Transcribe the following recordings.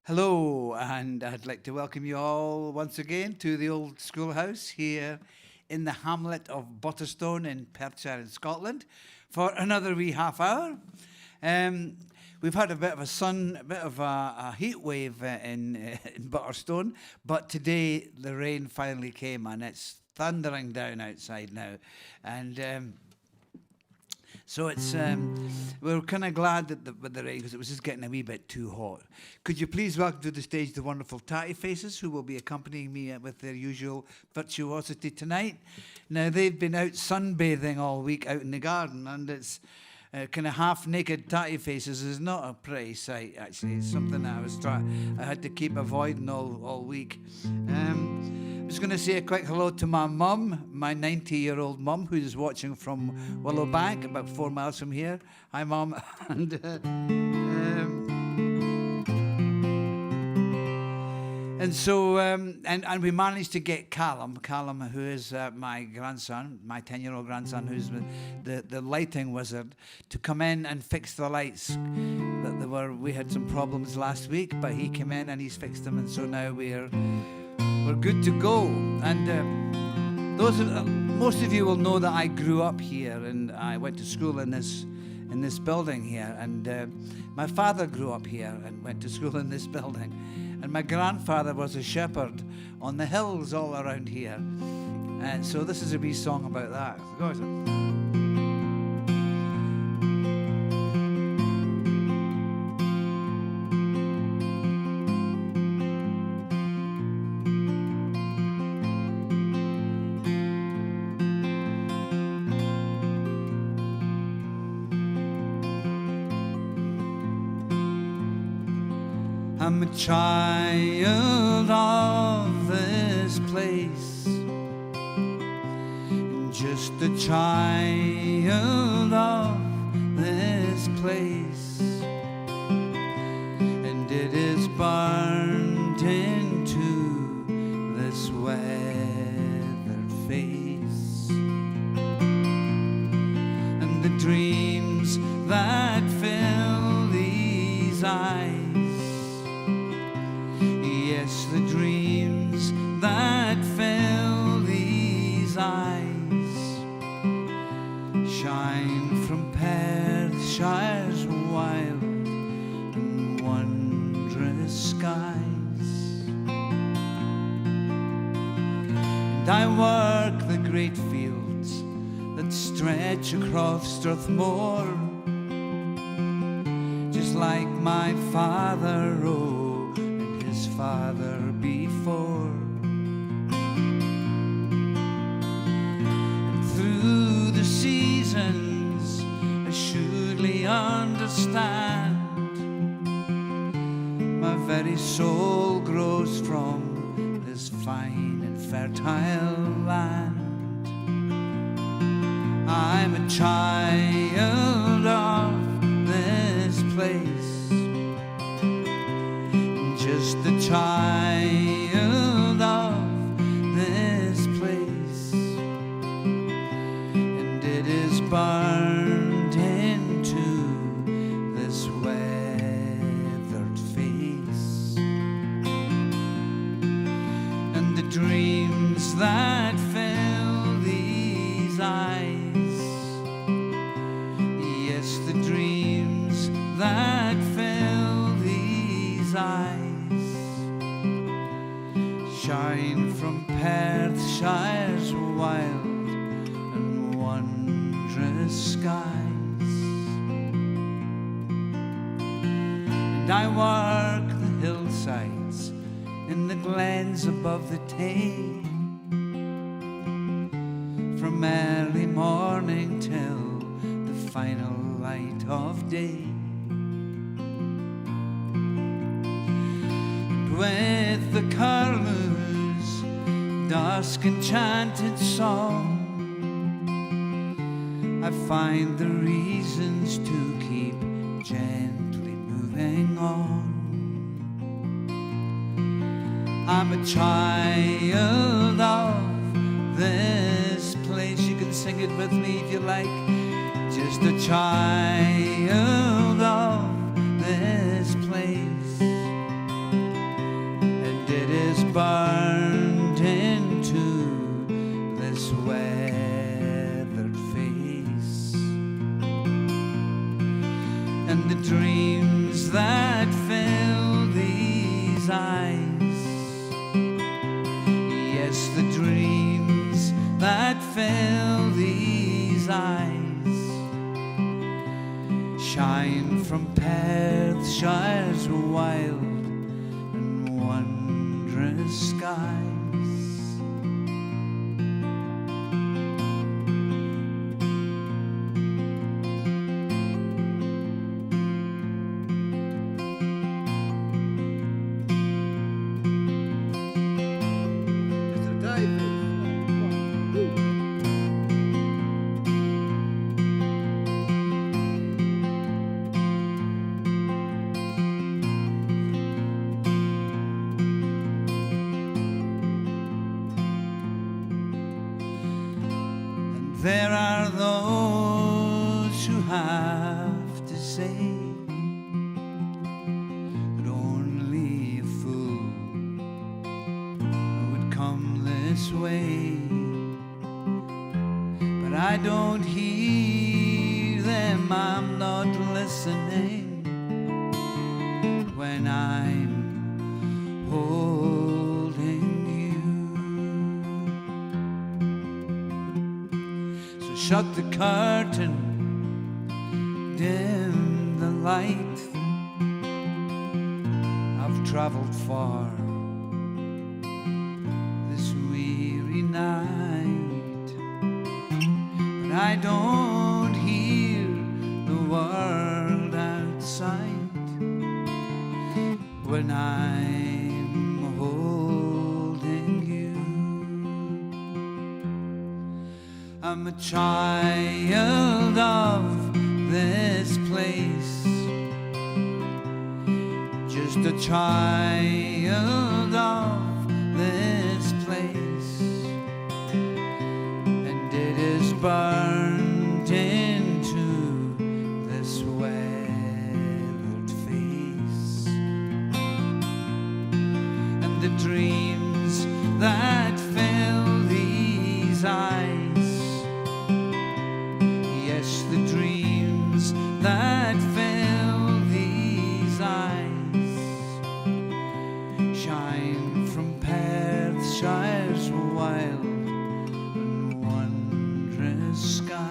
Hello, and I'd like to welcome you all once again to the old schoolhouse here in the hamlet of Butterstone in Perthshire in Scotland for another wee half hour. We've had a bit of a heat wave in Butterstone, but today the rain finally came and it's thundering down outside now. And so we're kind of glad with the rain because it was just getting a wee bit too hot. Could you please welcome to the stage the wonderful Tatty Faces who will be accompanying me with their usual virtuosity tonight. Now, they've been out sunbathing all week out in the garden, and it's kind of half-naked Tatty Faces is not a pretty sight, actually. It's something that I had to keep avoiding all week. I'm just going to say a quick hello to my mum, my 90-year-old mum, who's watching from Willowbank, about 4 miles from here. Hi, Mum. And we managed to get Callum, who is my grandson, my 10-year-old grandson, who's the lighting wizard, to come in and fix the lights. We had some problems last week, but he came in and he's fixed them, and so now we're good to go. And most of you will know that I grew up here, and I went to school in this building here. And my father grew up here and went to school in this building. And my grandfather was a shepherd on the hills all around here. And so this is a wee song about that. Go ahead. I'm a child of this place, just a child of this place, and it is burned into this weathered face, and the dreams that fill these eyes, yes, the dreams that fill these eyes shine from Perthshire's wild and wondrous skies. And I work the great fields that stretch across Strathmore, just like my father rode his father before. And through the seasons I surely understand, my very soul grows from this fine and fertile land. I'm a child of this place, just a child of this place, and it is burned into this weathered face, and the dreams that fill these eyes, yes, the dreams that fill these eyes shine from Perthshire's wild and wondrous skies. And I work the hillsides in the glens above the Tay, from early morning till the final light of day. And with the curlew dusk enchanted song, I find the reasons to keep gently moving on. I'm a child of this place. You can sing it with me if you like. Just a child of this place, burned into this weathered face, and the dreams that fill these eyes, yes, the dreams that fill these eyes shine from Perthshire's wild and wondrous skies. There are those who have to say that only a fool would come this way, but I don't hear them, I'm not listening when I'm holding you. So shut the curtain, dim the light. I've traveled far this weary night, but I don't hear the world outside when I'm holding you. I'm a child of this place, just a child of this place, and it is burned into this weathered face, and the dreams that fill these eyes, yes, the dreams that fill these eyes shine from Perthshire's wild and wondrous skies.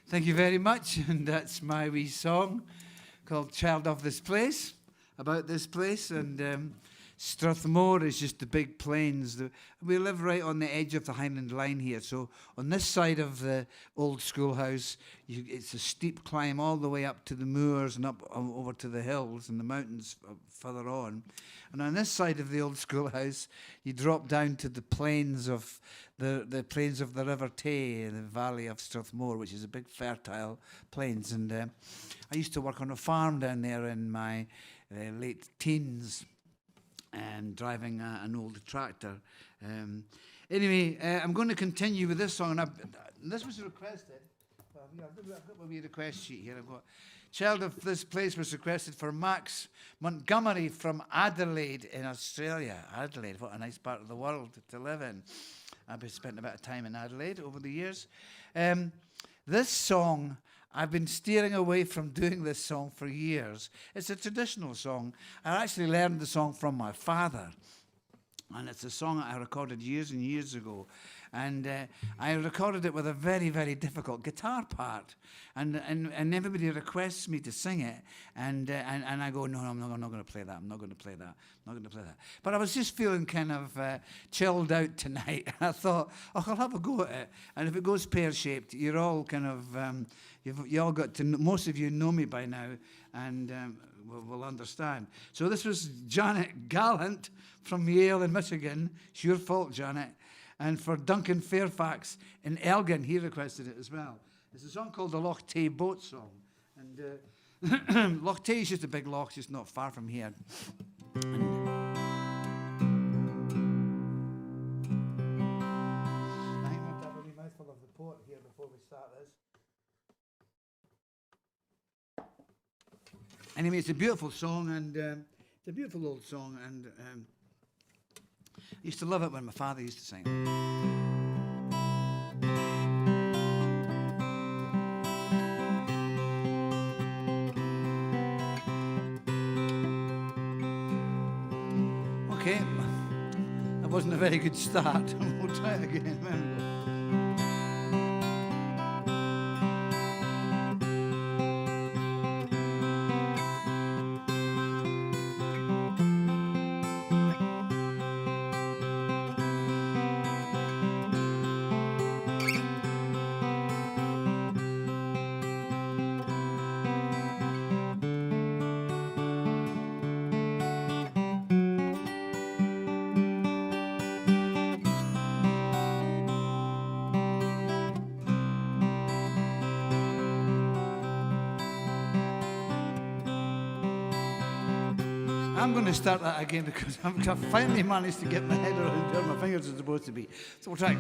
Thank you very much, and that's my wee song called Child of This Place, about this place. And Strathmore is just the big plains. We live right on the edge of the Highland Line here, so on this side of the old schoolhouse, it's a steep climb all the way up to the moors and up over to the hills and the mountains further on. And on this side of the old schoolhouse, you drop down to the plains of the plains of the River Tay in the valley of Strathmore, which is a big fertile plains. And I used to work on a farm down there in my late teens, and driving an old tractor. Anyway, I'm going to continue with this song. And this was requested. Well, yeah, I've got my wee request sheet here. I've got Child of This Place was requested for Max Montgomery from Adelaide in Australia. Adelaide, what a nice part of the world to live in. I've spent a bit of time in Adelaide over the years. This song, I've been steering away from doing this song for years. It's a traditional song. I actually learned the song from my father. And it's a song that I recorded years and years ago. And I recorded it with a very, very difficult guitar part. And everybody requests me to sing it. And I go, no, I'm not going to play that. I'm not going to play that. I'm not going to play that. But I was just feeling kind of chilled out tonight. And I thought, oh, I'll have a go at it. And if it goes pear-shaped, you're all kind of, you all got to know, most of you know me by now. And will understand. So this was Janet Gallant from Yale in Michigan. It's your fault, Janet. And for Duncan Fairfax in Elgin, he requested it as well. It's a song called the Loch Tay Boat Song. And Loch Tay is just a big loch, just not far from here. And I think we'll have a wee mouthful of the port here before we start this. Anyway, it's a beautiful song, and it's a beautiful old song, and I used to love it when my father used to sing it. Okay, that wasn't a very good start. We'll try it again. I'm going to start that again because I've finally managed to get my head around where my fingers are supposed to be. So we'll try.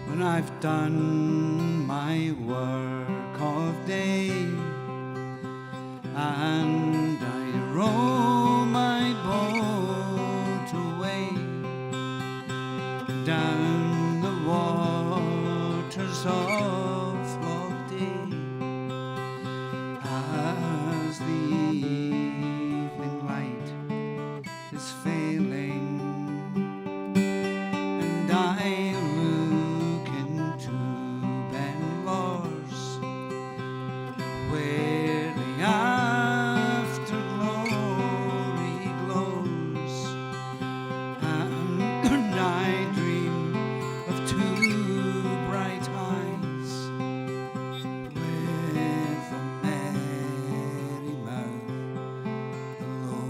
When I've done my work of day and I row my boat away down the waters of Loch Tay, as the evening light is failing and I look into Benlors where the afterglory glows, and I dream of two bright eyes with a merry mouth below.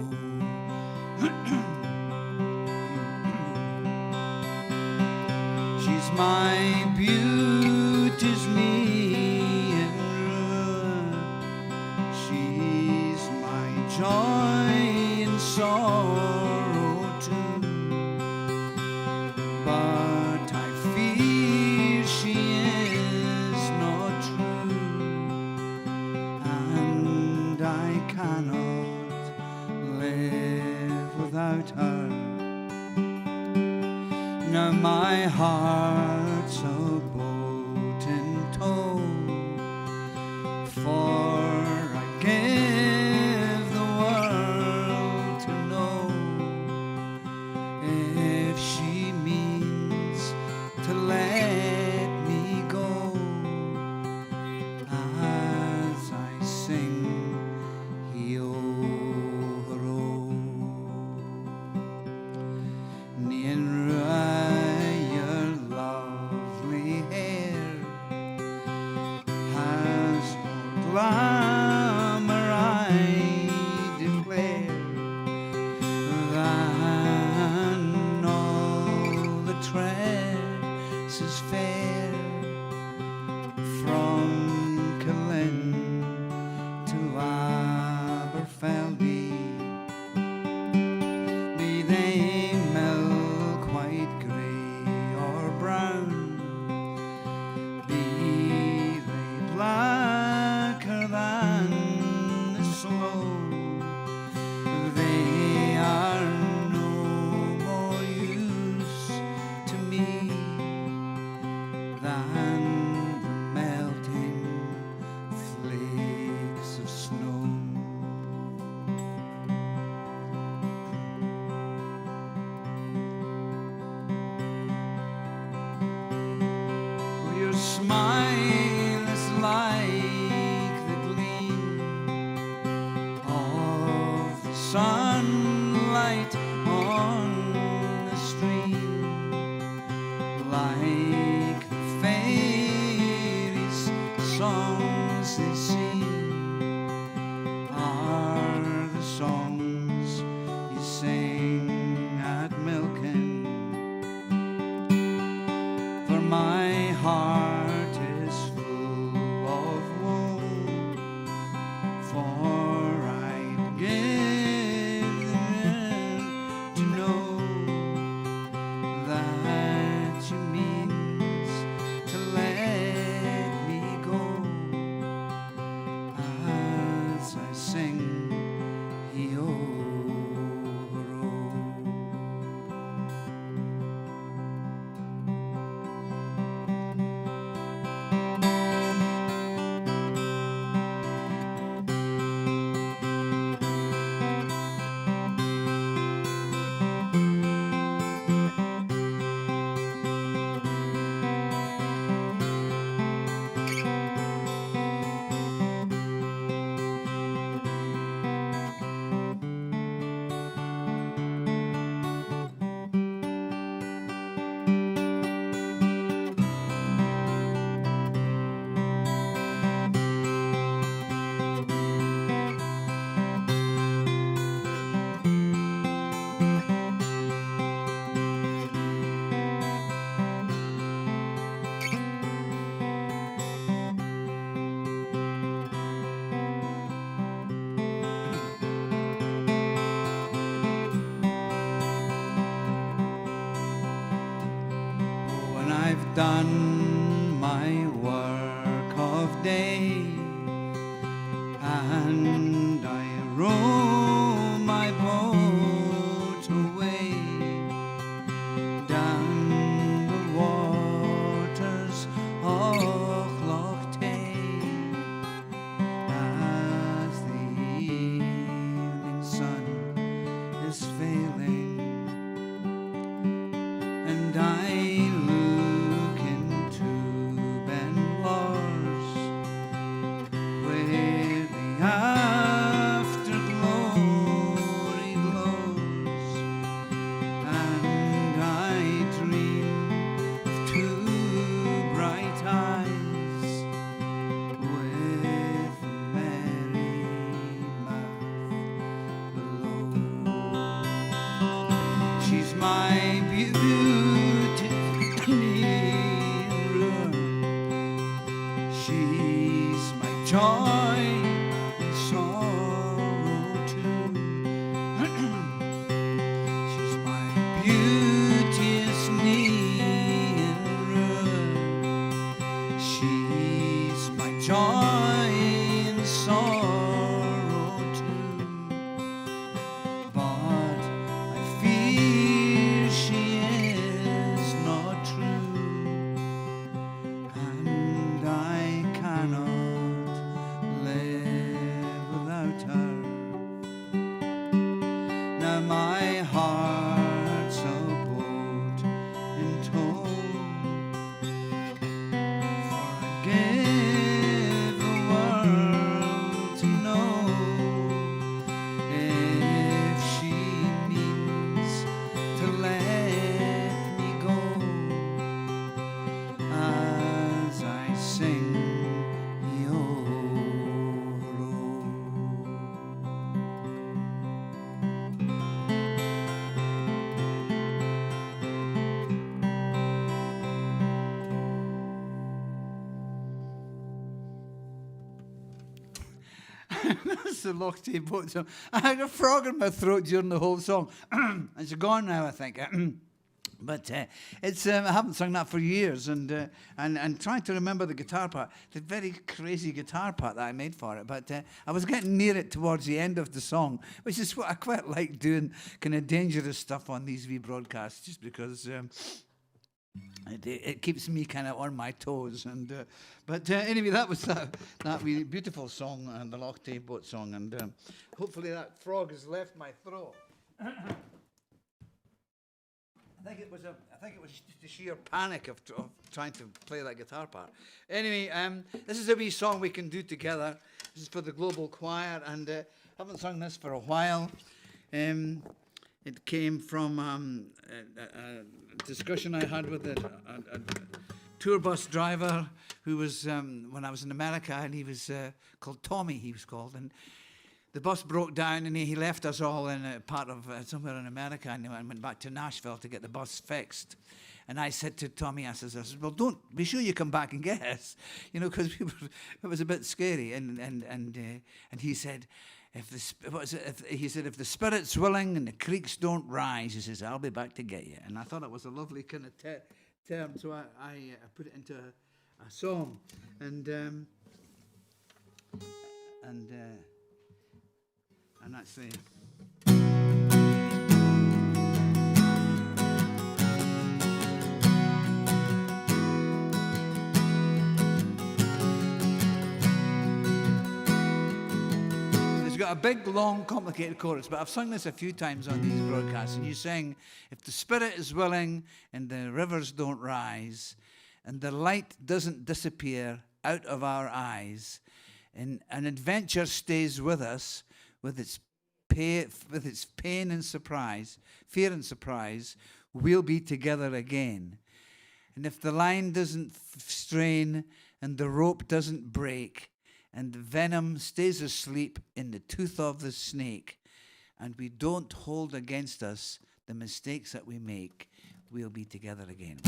She's my beauty's me and ruin. She's my joy and sorrow too. But I fear she is not true, and I cannot live without her. Now my heart's a boat in tow, for I give the world to know if she means to let me go, as I sing He-O-Ho-Ro. Nian Raya love done my work of day, and I row my boat away down the waters of Loch Tay, as the evening sun is failing, and I look into Ben Lors, where the afterglory glows, and I dream of two bright eyes with a merry mouth below. She's my beauty mirror, she's my joy and sorrow too. She's my beauteous mirror, she's my joy and sorrow too. But I fear she is not true, and I cannot live without her. Now my heart's a boat in tow, for I give the world to know if she means to let me go, as I sing Yo-Ro. That's the Loch Tay boat song. I had a frog in my throat during the whole song. It's gone now, I think. But it's I haven't sung that for years, and trying to remember the guitar part, the very crazy guitar part that I made for it. But I was getting near it towards the end of the song, which is what I quite like doing, kind of dangerous stuff on these wee broadcasts, just because it keeps me kind of on my toes. And but anyway, that was that wee beautiful song, the Loch Tay boat song, and hopefully that frog has left my throat. I think it was just the sheer panic of trying to play that guitar part. Anyway, this is a wee song we can do together. This is for the Global Choir, and I haven't sung this for a while. It came from a discussion I had with a tour bus driver who was, when I was in America, and he was called Tommy, he was called, and the bus broke down, and he left us all in a part of somewhere in America, and went back to Nashville to get the bus fixed. And I said to Tommy, I said, well, don't be sure you come back and get us, because it was a bit scary. And he said, if the spirit's willing and the creeks don't rise, he says, I'll be back to get you. And I thought it was a lovely kind of term, so I put it into a song, and that's the. It's got a big, long, complicated chorus, but I've sung this a few times on these broadcasts, and you sing, if the spirit is willing and the rivers don't rise, and the light doesn't disappear out of our eyes, and an adventure stays with us, with its pain and surprise, fear and surprise, we'll be together again. And if the line doesn't strain and the rope doesn't break and the venom stays asleep in the tooth of the snake, and we don't hold against us the mistakes that we make, we'll be together again.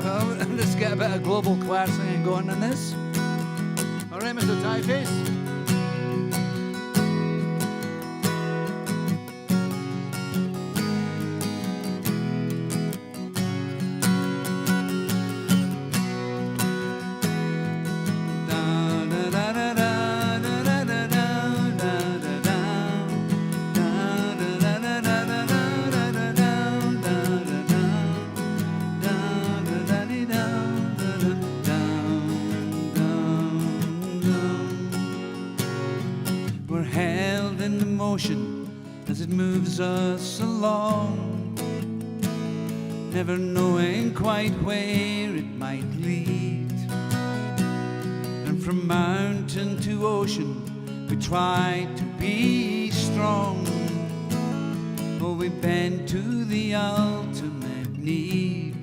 Well, let's get a bit of global choir singing going on this. All right, Mr. Tieface. motion as it moves us along, never knowing quite where it might lead. And from mountain to ocean we try to be strong, oh, we bend to the ultimate need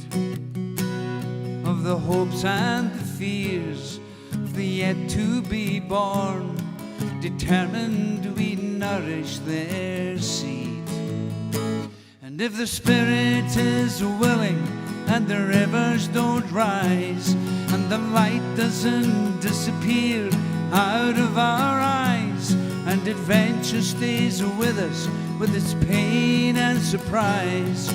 of the hopes and the fears of the yet to be born. Determined we nourish their seed. And if the spirit is willing and the rivers don't rise and the light doesn't disappear out of our eyes, and adventure stays with us with its pain and surprise,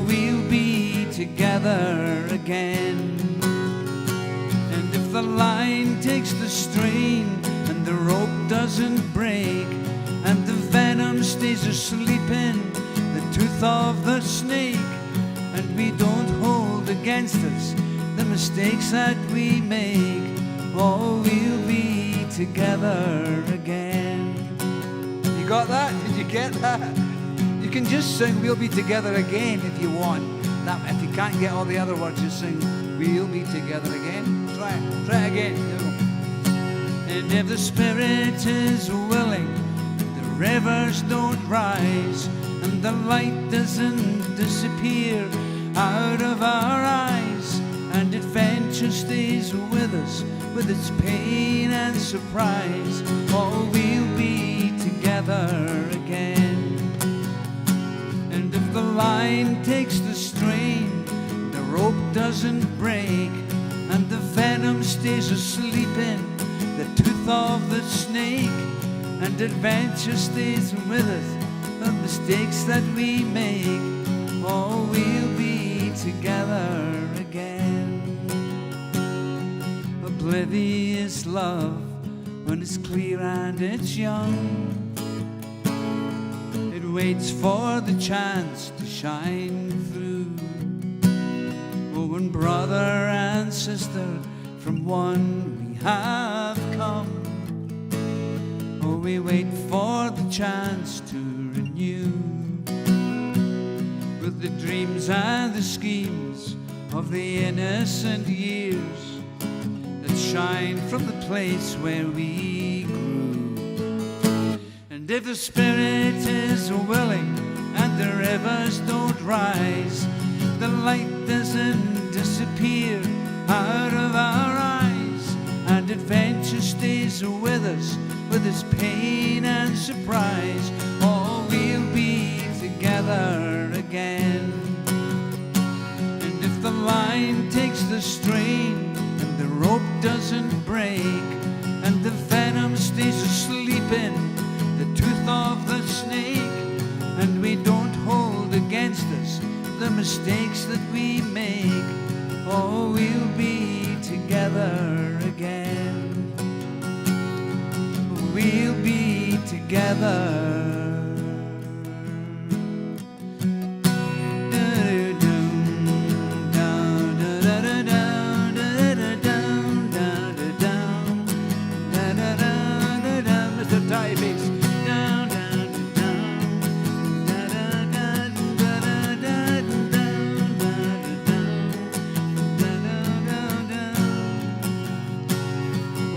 we'll be together again. And if the line takes the strain and the rope doesn't break and the venom stays asleep in the tooth of the snake, and we don't hold against us the mistakes that we make, oh, we'll be together again. You got that? Did you get that? You can just sing "We'll Be Together Again" if you want. Now, if you can't get all the other words, just sing "We'll Be Together Again." Try it again. Here we go. And if the spirit is willing, the rivers don't rise and the light doesn't disappear out of our eyes, and adventure stays with us with its pain and surprise, oh, we'll be together again. And if the line takes the strain, the rope doesn't break, and the venom stays asleep in the tooth of the snake, and adventure stays with us, the mistakes that we make, oh, we'll be together again. Oblivious love, when it's clear and it's young, it waits for the chance to shine through. Oh, when brother and sister from one we have come, oh, we wait for the chance to renew with the dreams and the schemes of the innocent years that shine from the place where we grew. And if the spirit is willing and the rivers don't rise, the light doesn't disappear out of our eyes, and adventure stays with us with its pain and surprise, oh, we'll be together again. And if the line takes the strain and the rope doesn't break and the venom stays asleep in the tooth of the snake, and we don't hold against us the mistakes that we make, oh, we'll be together again. We'll be together. Mr. Typeface.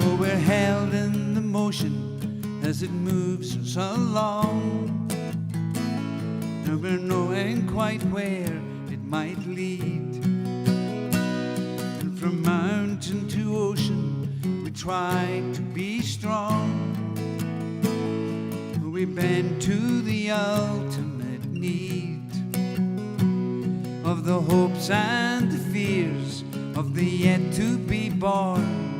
Oh, we're held in the motion as it moves us along, never knowing quite where it might lead. And from mountain to ocean we try to be strong, we bend to the ultimate need of the hopes and the fears of the yet to be born.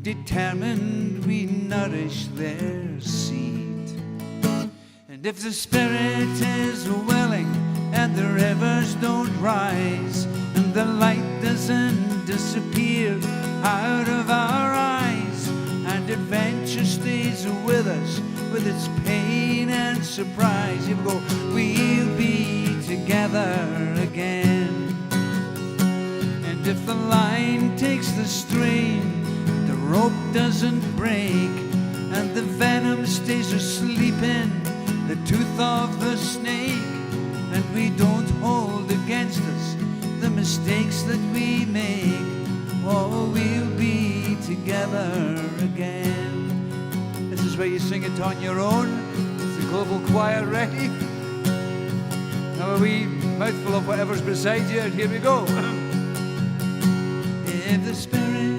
Determined we nourish their seed. And if the spirit is willing and the rivers don't rise and the light doesn't disappear out of our eyes, and adventure stays with us with its pain and surprise, here we go, we'll be together again. And if the line takes the strain, the rope doesn't break, and the venom stays asleep in the tooth of the snake, and we don't hold against us the mistakes that we make. Oh, we'll be together again. This is where you sing it on your own. Is the global choir ready? Have a wee mouthful of whatever's beside you, and here we go. If the Spirit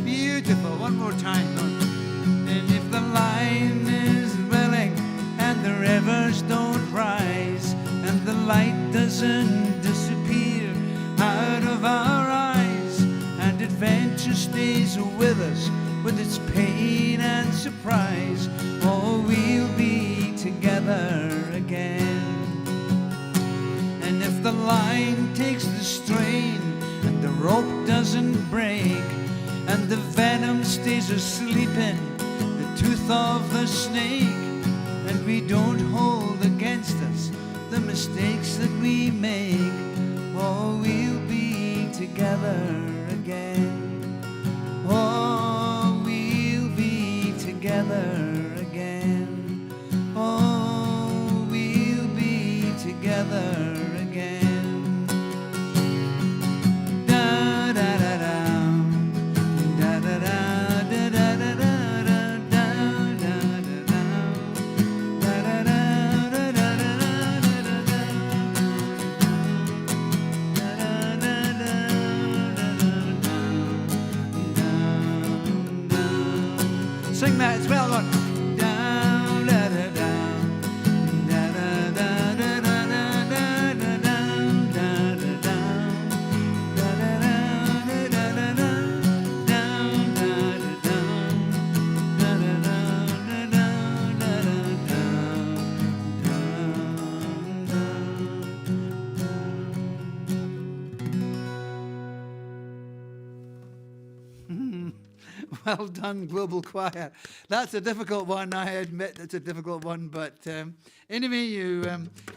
beautiful, one more time. And if the line is willing and the rivers don't rise and the light doesn't disappear out of our eyes, and adventure stays with us with its pain and surprise, oh, we'll be together again. And if the line takes the strain and the rope doesn't break, and the venom stays asleep in the tooth of the snake, and we don't hold against us the mistakes that we make, oh, we'll be together again. Oh, we'll be together again. Oh, we'll be together again. Sing that as well, look. Down, da, da, down. Da, da, da, da, da, da, da, da, down, da, da, down. Da, da, da, da, da, da, down, da, da, down. Da, da, da, da, da, da, da, down. Well done, Global Choir. That's a difficult one. I admit it's a difficult one, but anyway, you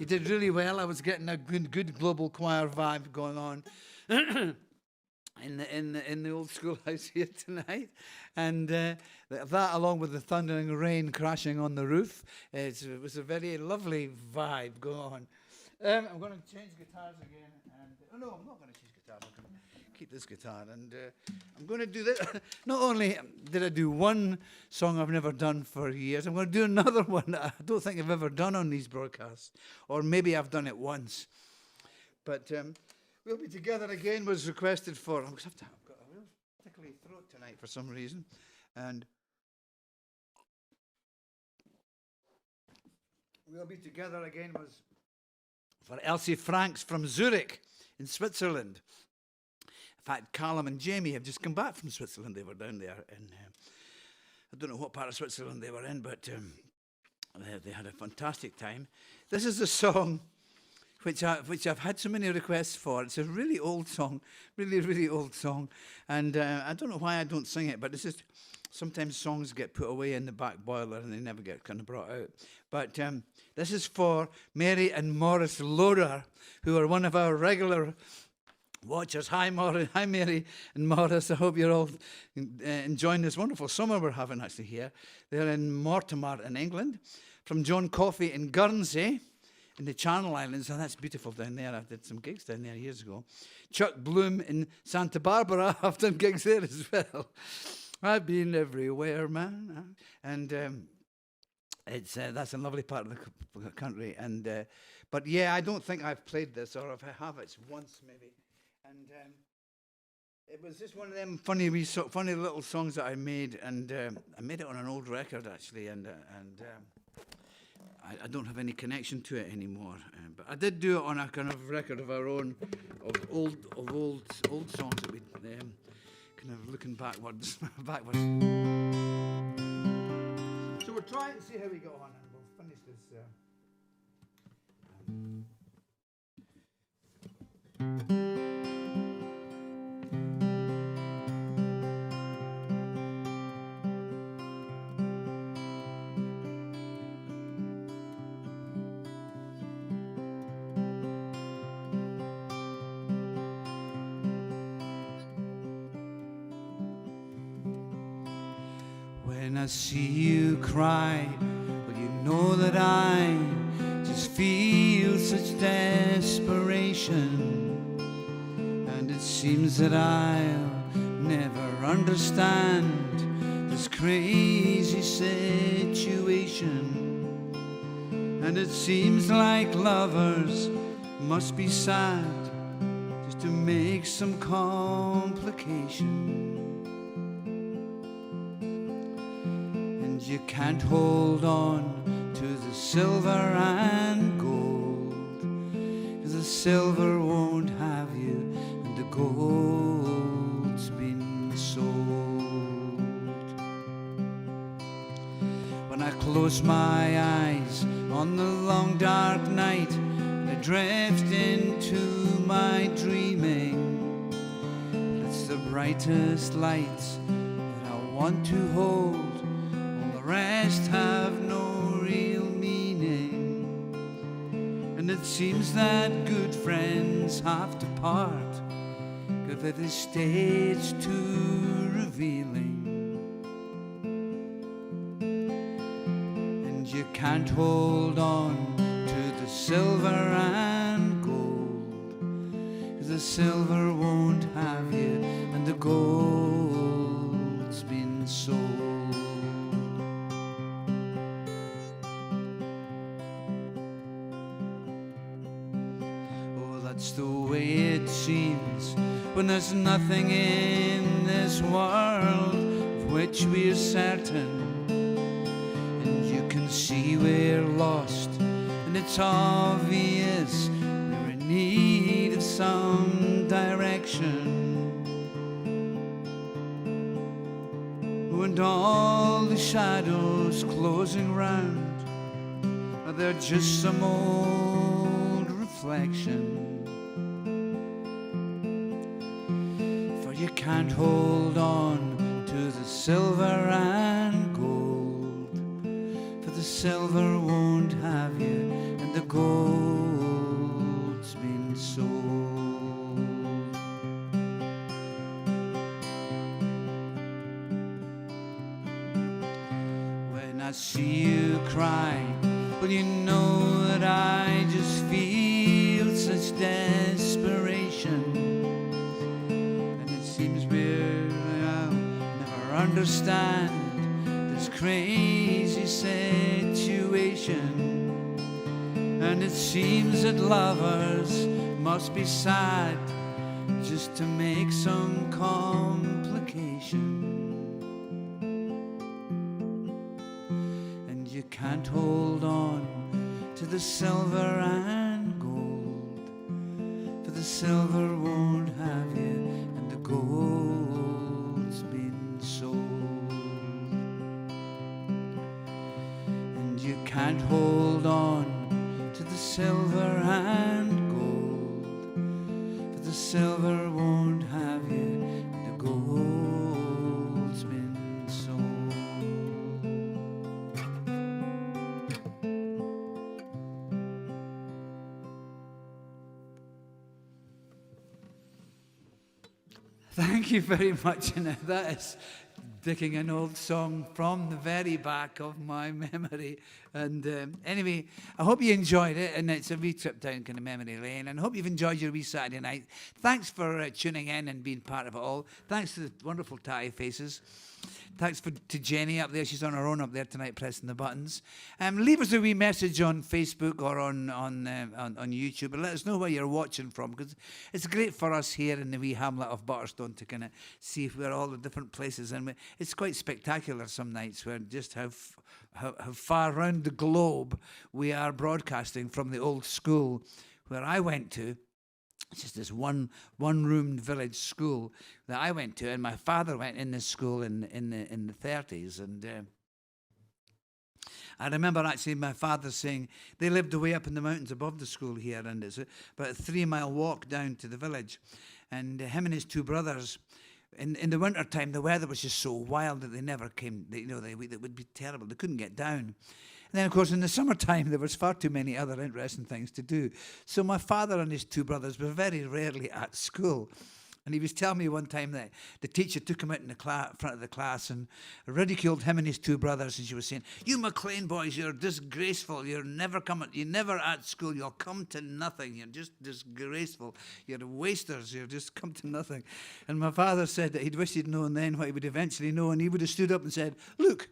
did really well. I was getting a good Global Choir vibe going on in the old schoolhouse here tonight, and that along with the thundering rain crashing on the roof, it was a very lovely vibe going on. I'm going to change guitars again, and I'm not going to change guitars. I'm going to keep this guitar, and I'm going to do this. Not only did I do one song I've never done for years, I'm going to do another one that I don't think I've ever done on these broadcasts, or maybe I've done it once. But We'll Be Together Again was requested for. I've got a real tickly throat tonight for some reason, and We'll Be Together Again was for Elsie Franks from Zurich in Switzerland. In fact, Callum and Jamie have just come back from Switzerland. They were down there, and I don't know what part of Switzerland they were in, but they had a fantastic time. This is a song which I've had so many requests for. It's a really old song, really old song, and I don't know why I don't sing it, but it's just sometimes songs get put away in the back boiler and they never get kind of brought out. But this is for Mary and Morris Loader, who are one of our regular watchers. Hi, Mary and Morris. I hope you're all enjoying this wonderful summer we're having actually here. They're in Mortimer in England. From John Coffey in Guernsey in the Channel Islands. Oh, that's beautiful down there. I did some gigs down there years ago. Chuck Bloom in Santa Barbara. I've done gigs there as well. I've been everywhere, man. And it's that's a lovely part of the country. And but yeah, I don't think I've played this, or if I have, it's once maybe. And it was just one of them funny little songs that I made, and I made it on an old record actually, and I don't have any connection to it anymore. But I did do it on a kind of record of our own, of old songs that we kind of looking backwards. So we'll try and see how we go on, and we'll finish this. When I see you cry, well, you know that I just feel such desperation. And it seems that I'll never understand this crazy situation. And it seems like lovers must be sad just to make some complication. You can't hold on to the silver and gold, 'cause the silver won't have you and the gold's been sold. When I close my eyes on the long dark night and I drift into my dreaming, it's the brightest lights that I want to hold. The rest have no real meaning, and it seems that good friends have to part, 'cause at this stage too revealing. And you can't hold on to the silver and gold, 'cause the silver won't have you and the gold's been sold. That's the way it seems when there's nothing in this world of which we're certain. And you can see we're lost, and it's obvious we're in need of some direction. And all the shadows closing round, they're just some old reflection. You can't hold on to the silver and gold, for the silver won't have you and the gold's been sold. When I see you cry, well, you know that I just feel such desperation. Understand this crazy situation, and it seems that lovers must be sad just to make some complication. And you can't hold on to the silver and gold, for the silver won't have you and the gold's been sold. And you can't hold on to the silver and gold, for the silver won't have you and the gold's been sold. Thank you very much. And that is digging an old song from the very back of my memory. And anyway, I hope you enjoyed it. And it's a wee trip down kind of memory lane. And I hope you've enjoyed your wee Saturday night. Thanks for tuning in and being part of it all. Thanks to the wonderful Tatty Faces. Thanks to Jenny up there. She's on her own up there tonight pressing the buttons. Leave us a wee message on Facebook or on YouTube and let us know where you're watching from, because it's great for us here in the wee hamlet of Butterstone to kind of see where all the different places, and it's quite spectacular some nights where just how far around the globe we are broadcasting from the old school where I went to. It's just this one-roomed village school that I went to, and my father went in this school in the 30s, and I remember actually my father saying they lived away up in the mountains above the school here, and it's about a 3-mile walk down to the village, and him and his two brothers. In the winter time, the weather was just so wild that they never came. It would be terrible. They couldn't get down. And then, of course, in the summertime, there was far too many other interesting things to do. So my father and his two brothers were very rarely at school. And he was telling me one time that the teacher took him out in the front of the class and ridiculed him and his two brothers. And she was saying, "You MacLean boys, you're disgraceful. You're never at school. You'll come to nothing. You're just disgraceful. You're wasters. You're just come to nothing." And my father said that he'd wish he'd known then what he would eventually know. And he would have stood up and said, "Look,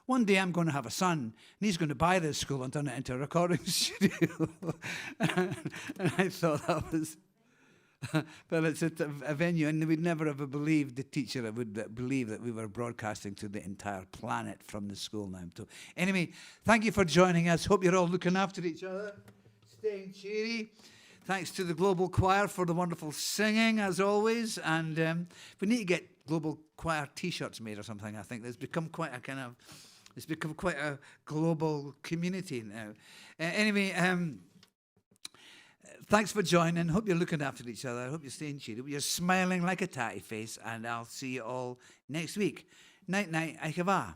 one day I'm going to have a son, and he's going to buy this school and turn it into a recording studio." And I thought that was... But it's a venue, and we'd never ever believed, the teacher would believe that we were broadcasting to the entire planet from the school now. So anyway, thank you for joining us. Hope you're all looking after each other, staying cheery. Thanks to the Global Choir for the wonderful singing, as always. And we need to get Global Choir T-shirts made or something. I think it's become quite a global community now. Anyway. Thanks for joining. Hope you're looking after each other. I hope you're staying cheery. Hope you're smiling like a tatty face. And I'll see you all next week. Night, night. Aikava.